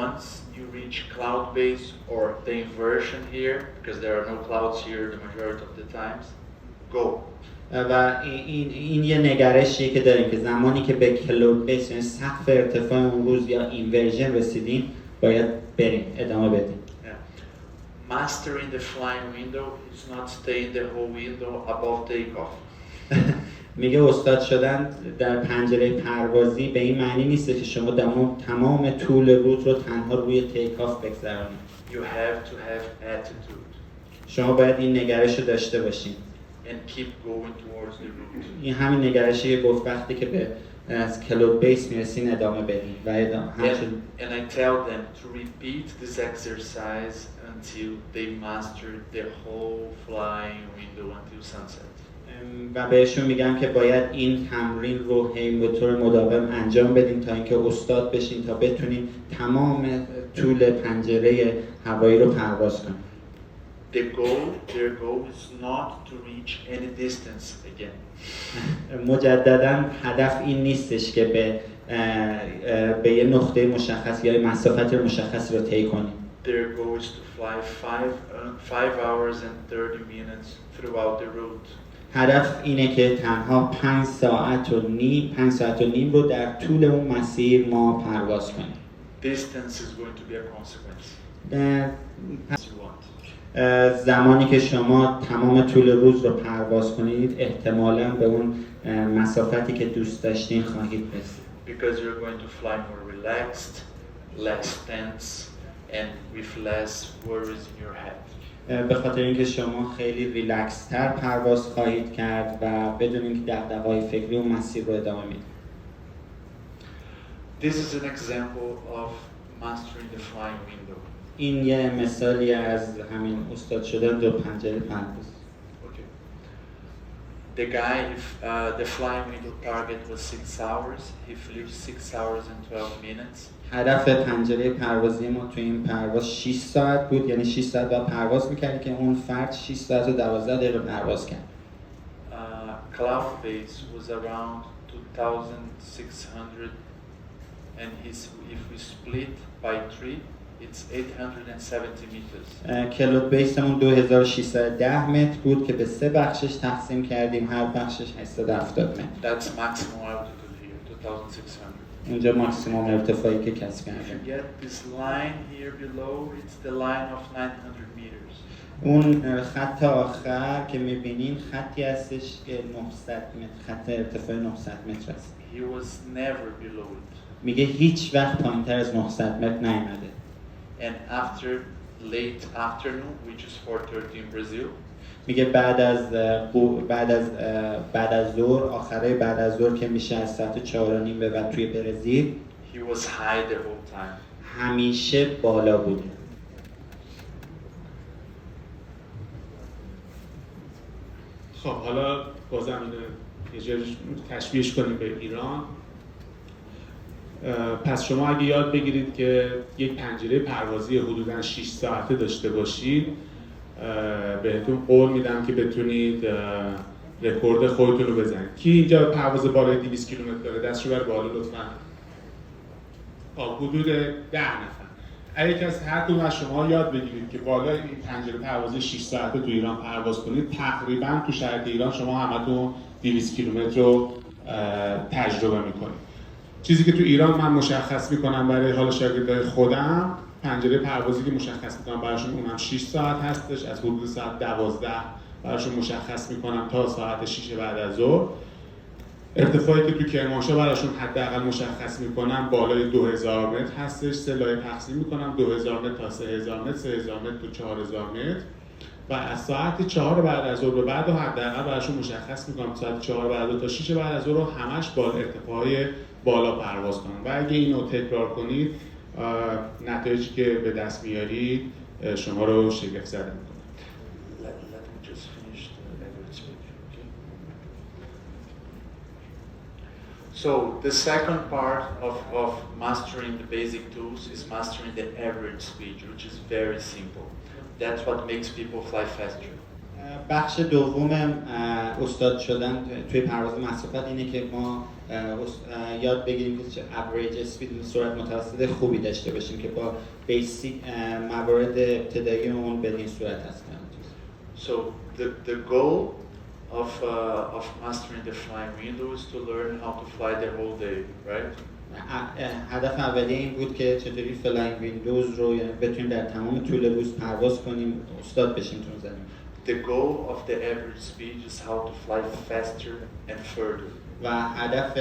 Once you reach Cloudbase or the inversion here, because there are no clouds here the majority of the times, go. و این یه نگرشیه که داریم که زمانی که به کلود بیس یعنی سقف ارتفاع اون روز یا اینورژن رسیدیم باید بریم ادامه بدیم. Mastering the flying window is not staying the whole window above takeoff. میگه استاد شدن در پنجره پروازی به این معنی نیست که شما تمام طول روت رو تنها روی تیک آف بگذرونید. You have to have attitude. شما باید این نگرش رو داشته باشین. And keep going towards the route. این همین نگرشی که گفت وقتی که به از کلود بیس میرسین ادامه بدین و ادامه And I tell them to repeat this exercise until they master the whole flying window until sunset. و بهشون میگم که باید این تمرین رو به طور مداوم انجام بدین تا اینکه استاد بشین تا بتونین تمام طول پنجره هوایی رو پرواز کنین. Their goal is not to reach any distance again. مجددا هدف این نیستش که به یه نقطه مشخص یا مسافت مشخص رو طی کنیم. Their goal is to fly 5 hours and 30 minutes throughout the route. هدف اینه که تنها 5 ساعت و نیم رو در طول اون مسیر ما پرواز کنیم. Distance is going to be a consequence. زمانی که شما تمام طول روز رو پرواز کنید احتمالاً به اون مسافتی که دوست داشتین خواهید رسید. Because you're going to fly more relaxed, less tense, and with less worries in your head. به خاطر اینکه شما خیلی ریلکس تر پرواز خواهید کرد و بدون اینکه دغدغه‌های فکری اون مسیر رو ادامه میدید. This is an example of mastering the flying window. این یه مثالی از همین استاد شدن دو پنجره پرواز. Okay. The guy, if the flying window target was 6 hours, he flew 6 hours and 12 minutes. هدف پنجره پروازی ما تو این پرواز 6 ساعت بود، یعنی 6 ساعت بعد پرواز می‌کردیم که اون فرد 6 ساعت و 12 دقیقه پرواز کرد. Cloudbase was around 2,600, and if we split by 3, it's 870 meters. کلود بیسمون 2610 متر بود که به 3 بخشش تقسیم کردیم، هر بخشش 870 متر. That's maximum altitude here, 2,600. اینجا ماکسیموم ارتفاعی که کسب If you کردیم. get this line here below, it's the line of 900 meters. اون خط آخر که میبینین خطی هستش که 900 متر، خط ارتفاع 900 متر است. He was never below it. میگه هیچ وقت پایین‌تر از 900 متر نیامده. And after late afternoon, which is 4:30 in Brazil, میگه بعد از ظهر، آخرای بعد از ظهر که میشه از ساعت 4:30 به بعد توی برزیل، he was high the whole time. همیشه بالا بوده. خب حالا بازم اینو یه جایی تشبیهش کنیم به ایران. پس شما اگه یاد بگیرید که یک پنجره پروازی حدوداً 6 ساعته داشته باشید، بهتون قول میدم که بتونید رکورد خودتون رو بزنید. کی اینجا پرواز بالای 200 کیلومتر داره؟ دستشو بر بالا لطفاً. حدود 10 نفر. اگه از هر کدوم از شما یاد بگیرید که بالای این پنجره پروازی 6 ساعته تو ایران پرواز کنید، تقریباً تو شرایط ایران شما همتون 200 کیلومتر رو تجربه میکنید. چیزی که تو ایران من مشخص میکنم برای حال شاگردای خودم، پنجره پروازی که مشخص میکنم براشون اونم 6 ساعت هستش، از حدود ساعت 12 براشون مشخص میکنم تا ساعت 6 بعد از ظهر. ارتفاعی که تو کرمانشاه براشون حداقل مشخص میکنم بالای 2000 متر هستش. 3 لایه تقسیم میکنم، 2000 متر تا 3000 متر، 3000 متر تا 4000 متر. و از ساعت 4 بعد از ظهر به بعد حداقل براشون مشخص میکنم ساعت 4 بعد از ظهر تا 6 بعد از ظهر رو همش با ارتفاعهای بالا پرواز کنم. و اگه اینو تکرار کنید، نتایجی که به دست میارید شما رو شگفت زده میکنه. Let me just finish the average speed. Okay. So the second part of mastering the basic tools is mastering the average speed, which is very simple. That's what makes people fly faster. بخش دوم استاد شدن توی پرواز مسافت اینه که ما یاد بگیریم که average speed سرعت متوسط خوبی داشته باشیم که با بیسیک موارد ابتدایی اون به این صورت هست. So the goal of mastering the flying window is to learn how to fly the whole day, right? هدف اولیه این بود که چطوری فلاینگ ویندوز رو بتونیم در تمام طول روز پرواز کنیم، استاد بشیم تو زمین. The goal of the average speed is how to fly faster and further. و هدف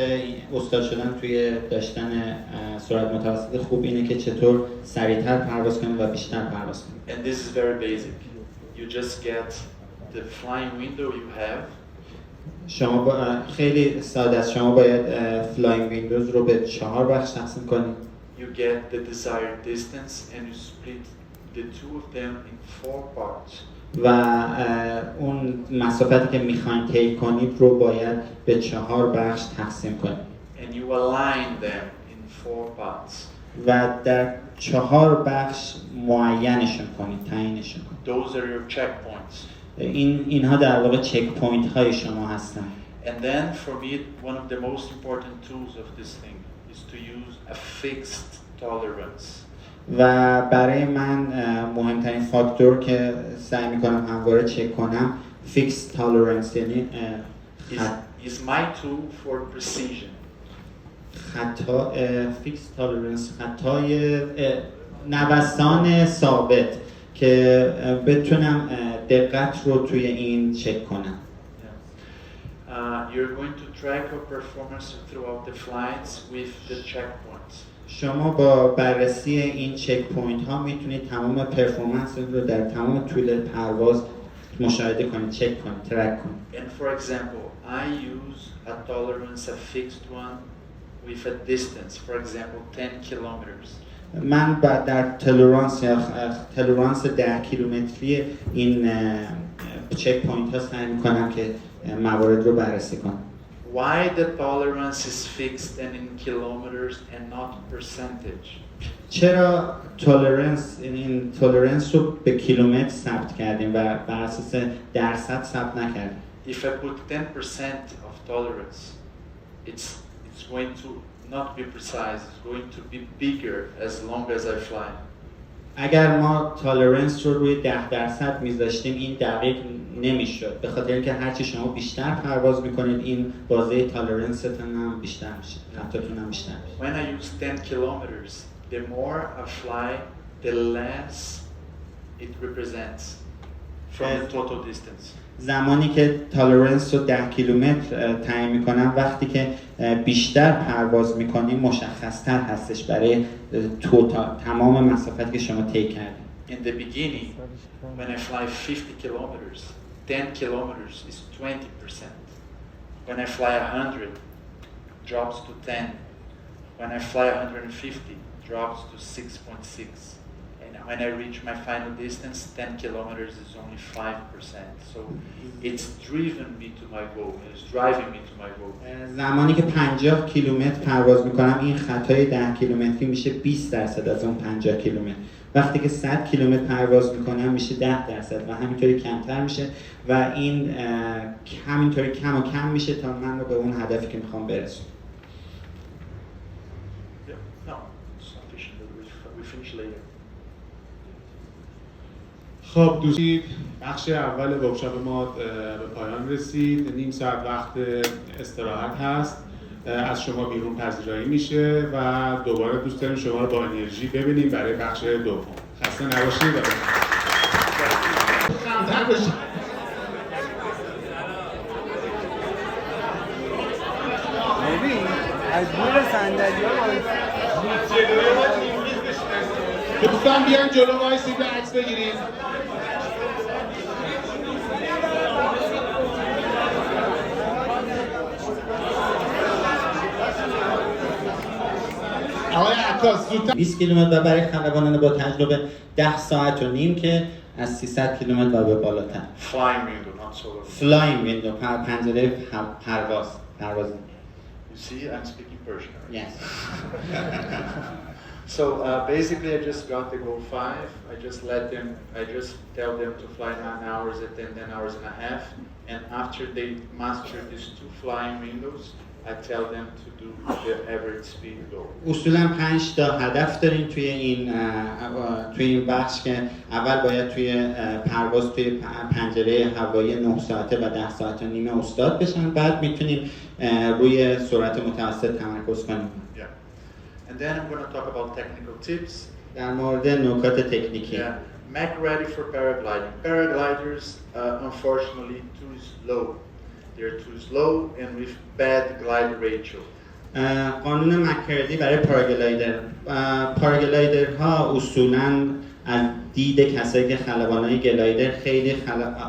استاد شدن توی داشتن سرعت متوسط خوب اینه که چطور سریعتر پرواز کنیم و بیشتر پرواز کنیم. And this is very basic. You just get the flying window you have. شما خیلی ساده است. شما باید فلاینگ ویندوز رو به 4 بخش تقسیم کنید. You get the desired distance and you split the two of them in 4 parts. و اون مسافتی که میخواین طی کنید رو باید به 4 بخش تقسیم کنید. And you align them in 4 parts. و در 4 بخش معینشون کنید، تعیینشون کنید. Those are your checkpoints. اینها در واقع چک پوینت های شما هستن. And then for me, one of the most important tools of this thing is to use a fixed tolerance. و برای من مهمترین فاکتور که سعی میکنم همواره چک کنم fixed tolerance، یعنی is my tool for precision. خطا fixed tolerance، خطای نوسان ثابت که بتونم دقت رو توی این چک کنم. You're going to track your performance throughout the flights with the checkpoints. شما با بررسی این چک پوینت ها میتونید تمام پرفورمنس رو در تمام طول پرواز مشاهده کنید، چک کنید، ترک کنید. And for example, I use a tolerance, a fixed one, with a distance, for example, 10 kilometers. من در تولرانس 10 کیلومتری این چک پوینت ها سعی میکنم که موارد رو بررسی کنم. Why the tolerance is fixed and in kilometers and not percentage? چرا این تولرنس رو به کیلومتر ثبت کردیم و بر اساس درصد ثبت نکردیم؟ If I put 10% of tolerance, it's going to not be precise. It's going to be bigger as long as I fly. اگر ما تالرنس رو روی 10% میذاشتیم این دقیق نمیشد، به خاطر اینکه هرچی شما بیشتر پرواز میکنید این بازه تالرنستون هم بیشتر میشه، خطاتون هم بیشتر میشه. When I use 10 kilometers, the more I fly, the less it represents. from the total distance. زمانی که تالرنس رو 10 کیلومتر تعیین میکنم، وقتی که بیشتر پرواز میکنیم مشخص‌تر هستش برای تمام مسافت که شما طی کردید. In the beginning, when I fly 50 kilometers, 10 kilometers is 20%. When I fly 100, drops to 10. When I fly 150, drops to 6.6. And when I reach my final distance, 10 kilometers is only 5%. So it's driven me to my goal. It's driving me to my goal. زمانی که 50 کیلومتر پرواز میکنم، این خطای 10 کیلومتری میشه 20% از اون 50 کیلومتر. وقتی که 100 کیلومتر پرواز میکنم میشه 10% و همینطوری کمتر میشه و این همینطوری کم و کم میشه تا من رو به اون هدفی که میخوام برسونم. خب دوستان، بخش اول ورکشاپ ما به پایان رسید. نیم ساعت وقت استراحت هست، از شما بیرون پذیرایی میشه و دوباره دوست داریم شما رو با انرژی ببینیم برای بخش دوم. خسته نباشید و ببین از دور صندلی‌ها دوستان بیان جلو وایسید و عکس بگیرید. آقای عکاس زودتر 20 کیلومتر و برای خلبانان با تجربه 10 ساعت و نیم که از 300 کیلومتر و به بالاتر. Flying window, not solar. فلاینگ ویندو، پنجره پرواز. You see, I'm speaking Persian. Yes. So basically, I just got the goal 5. I just tell them to fly 9 hours at 10 hours and a half. And after they master these 2 flying windows, I tell them to do the average speed goal. اصولا 5 تا هدف داریم توی این بخش که اول باید توی پرواز توی پنجره هوایی 9 ساعته و 10 ساعت و نیم استاد بشن، بعد میتونیم روی سرعت متوسط تمرکز کنیم. And then I'm going to talk about technical tips. در مورد نکات تکنیکی. Mac ready for paragliding. Paragliders, unfortunately, too slow. They're too slow and with bad glide ratio. قانون مکردی برای پاراگلایدرها اصولاً از دید کسایی که خلبانای گلایدر خیلی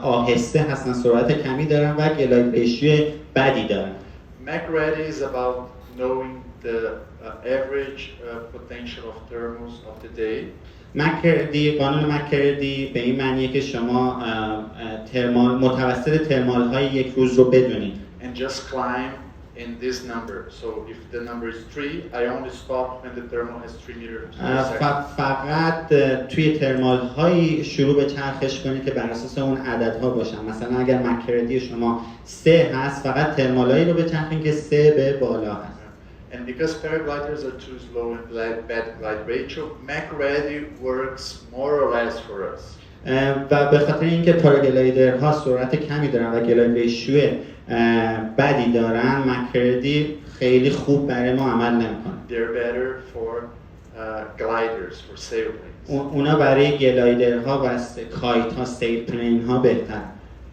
آهسته هستن، سرعت کمی دارن و گلاید ریشیو بدی دارن. Mac ready is about knowing the average potential of thermals of the day. قانون مکردی به این معنیه که شما متوسط ترمال های یک روز رو بدونید. And just climb in this number. So if the number is 3, I only stop when the thermal has 3 meters. فقط توی ترمال هایی شروع به چرخش کنید که بر اساس اون عددها باشن. مثلا اگر مکردی شما 3 هست، فقط ترمال هایی رو بچرخید که 3 به بالا هست. And because paragliders are too slow and bad glide ratio, Mac ready works more or less for us. و به خاطر اینکه پاراگلایدرها سرعت کمی دارن و گلاید ریشیو بدی دارن، مکردی خیلی خوب برای ما عمل نمیکنه. They're better for gliders, for sailplanes. اونا برای گلایدرها و کایت ها، سیل پلین ها بهتر.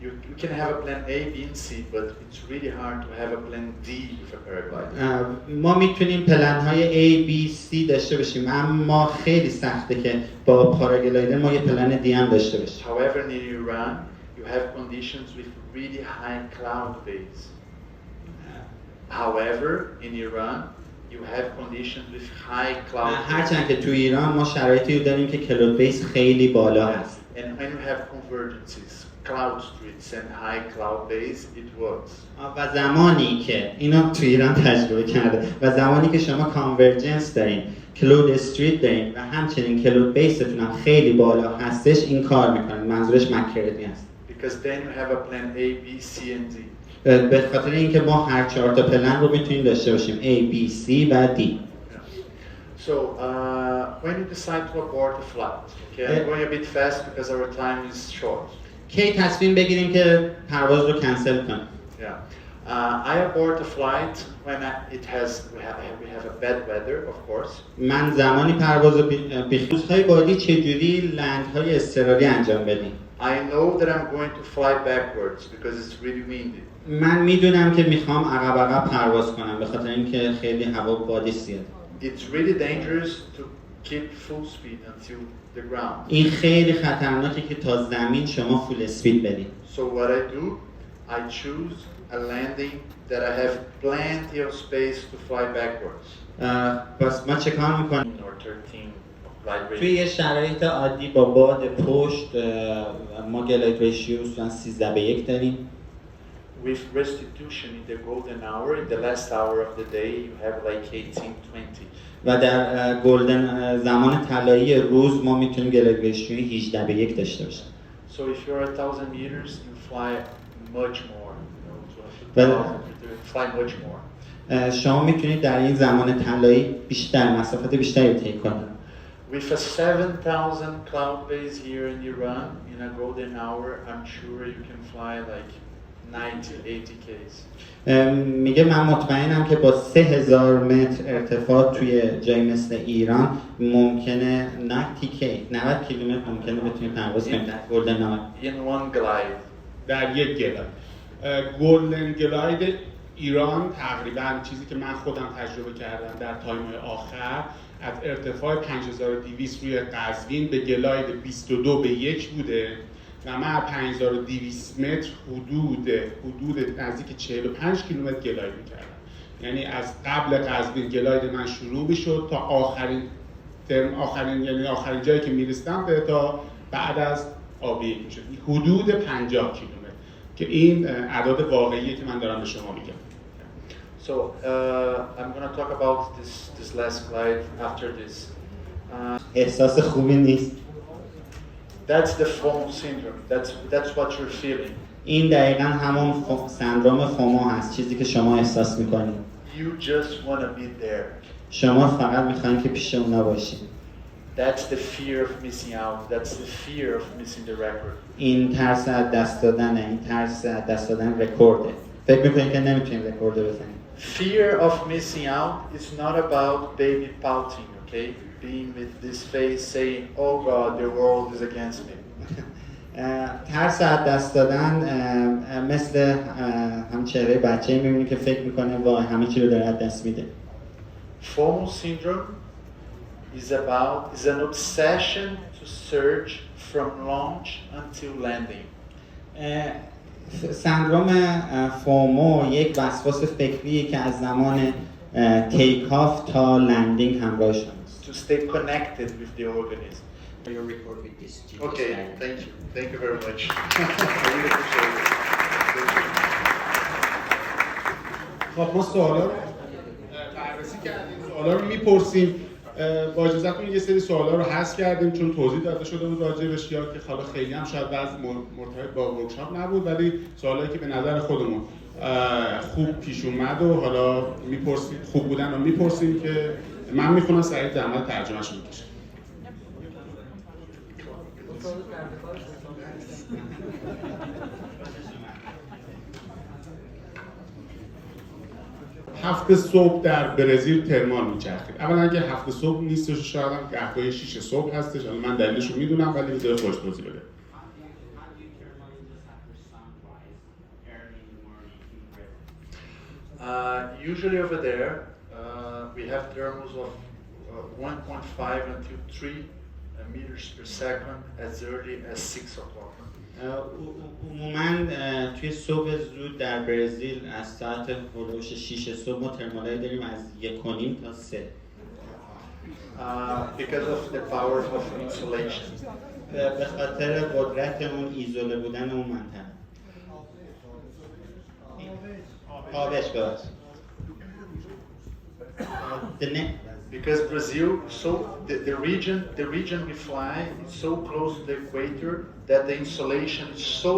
You can have a plan A, B, and C, but it's really hard to have a plan D with a paraglider. ما میتونیم پلن های A, B, C داشته باشیم، اما خیلی سخته که با پاراگلایدر ما یه پلن D هم داشته باشیم. However, in Iran, you have conditions with really high cloud base. However, in Iran, you have conditions with high cloud base. هرچند که تو ایران ما شرایطی داریم که کلاود بیس خیلی بالا هست. And when you have convergences, cloud streets and high cloud base, it works. و زمانی که اینا تو ایران تجربه کرده و زمانی که شما کانورجنس دارین، کلاود استریت دارین و همچنین کلاود بیستون هم خیلی بالا هستش، این کار میکنه. منظورش مکردی هست. Because then you have a plan A, B, C, and D. به خاطر اینکه ما هر 4 تا پلن رو میتونیم داشته باشیم، A, B, C و D. So when you decide to abort a flight, okay, I'm going a bit fast because our time is short. کی تصمیم بگیریم که پرواز رو کنسل کنیم؟ I abort a flight when we have a bad weather, of course. من زمانی پرواز رو روزهای بعدی چجوری لندهای اضطراری انجام بدیم؟ I know that I'm going to fly backwards because it's really windy. من میدونم که میخوام عقب پرواز کنم به خاطر اینکه خیلی هوا بادی زیاده. It's really dangerous to keep full speed until the ground. این خیلی خطرناکه که تا زمین شما فول اسپید برید. So what I do, I choose a landing that I have plenty of space to fly backwards. پس ما چه کار میکنیم؟ Or 13 flight rate. توی یه شرایط عادی با باد پشت ما گلاید ریشیو 13:1 داریم. With restitution in the golden hour, in the last hour of the day, you have like 18-20. و در گلدن زمان طلایی روز ما میتونیم گلاید ریشیو 18:1 داشته باشیم. So if you're 1,000 meters, you fly much more. Fly much more. شما میتونید در این زمان طلایی بیشتر مسافت بیشتری طی کنید. With a 7,000 cloud base here in Iran, in a golden hour, I'm sure you can fly like 90-80 k's. میگه من مطمئنم که با 3000 متر ارتفاع توی جایی مثل ایران ممکنه 90 کیلومتر ممکنه بتونید پرواز کنید در گلدن هاور. In one glide. در یک گلاید. گلدن گلاید ایران تقریبا چیزی که من خودم تجربه کردم در تایم‌های آخر از ارتفاع 5200 روی قزوین به گلاید 22:1 بوده و من 5200 متر حدود نزدیک 45 کیلومتر گلاید می‌کردم. یعنی از قبل قزوین گلاید من شروع می‌شد تا آخرین جایی که می‌رسیدم تا بعد از آبی می‌شد. حدود 50 کیلومتر که این اعداد واقعیه که من دارم به شما میگم. So I'm going to talk about this last slide after this. احساس خوبی نیست. That's the FOMO syndrome. That's what you're feeling. این دقیقاً همون سندرم فومو هست، چیزی که شما احساس میکنید. You just want to be there. شما فقط میخواین که پیش اونا باشید. That's the fear of missing out. That's the fear of missing the record. این ترس از دست دادنه، این ترس از دست دادن رکورده. فکر میکنید که نمیتونید رکورد بزنید. Fear of missing out is not about baby pouting, okay? Being with this face saying, "Oh God, the world is against me." ترس از دست دادن مثل هم چهره بچه‌ای می‌بینی که فکر میکنه وای همه چی رو داره از دست میده. FOMO syndrome is an obsession to surge from launch until landing. سندروم فومو یک وسواس فکریه که از زمان تیک آف تا لندینگ همراه شماست. To stay connected with the organism. You record with this. Okay, thank you very much. I really appreciate it. خب ما سوالا رو بررسی کردیم، سوالا رو میپرسیم. با اجازهتون یه سری سوالا رو حذف کردیم چون توضیح داده شده بود راجعش یا که حالا خیلی هم شاید بعضی مرتبط با ورکشاپ نبود، ولی سوالایی که به نظر خودمون خوب پیش اومد و حالا میپرسیم، خوب بودن رو میپرسیم که من میخونم سریع در مورد ترجمهش میکشم. هفت صبح در برزیل ترمال میچرخید. اولا اگه هفت صبح نیستش شاید هم گهگاهی 6 صبح هستش. الان من دلیلش رو میدونم ولی میذاره خوش توضیح بده. Usually over there, we have thermals of 1.5 until 3 meters per second as early as 6 o'clock. عموما توی صبح زود در برزیل از ساعت هلوش 6 صبح ما ترمالایی داریم از 1.5 تا 3. Because of the power of insulation. به خاطر قدرت اون ایزوله بودن اون منطقه. آبش ببخشید. Because Brazil, so the region we fly is so close to the equator that the insolation is so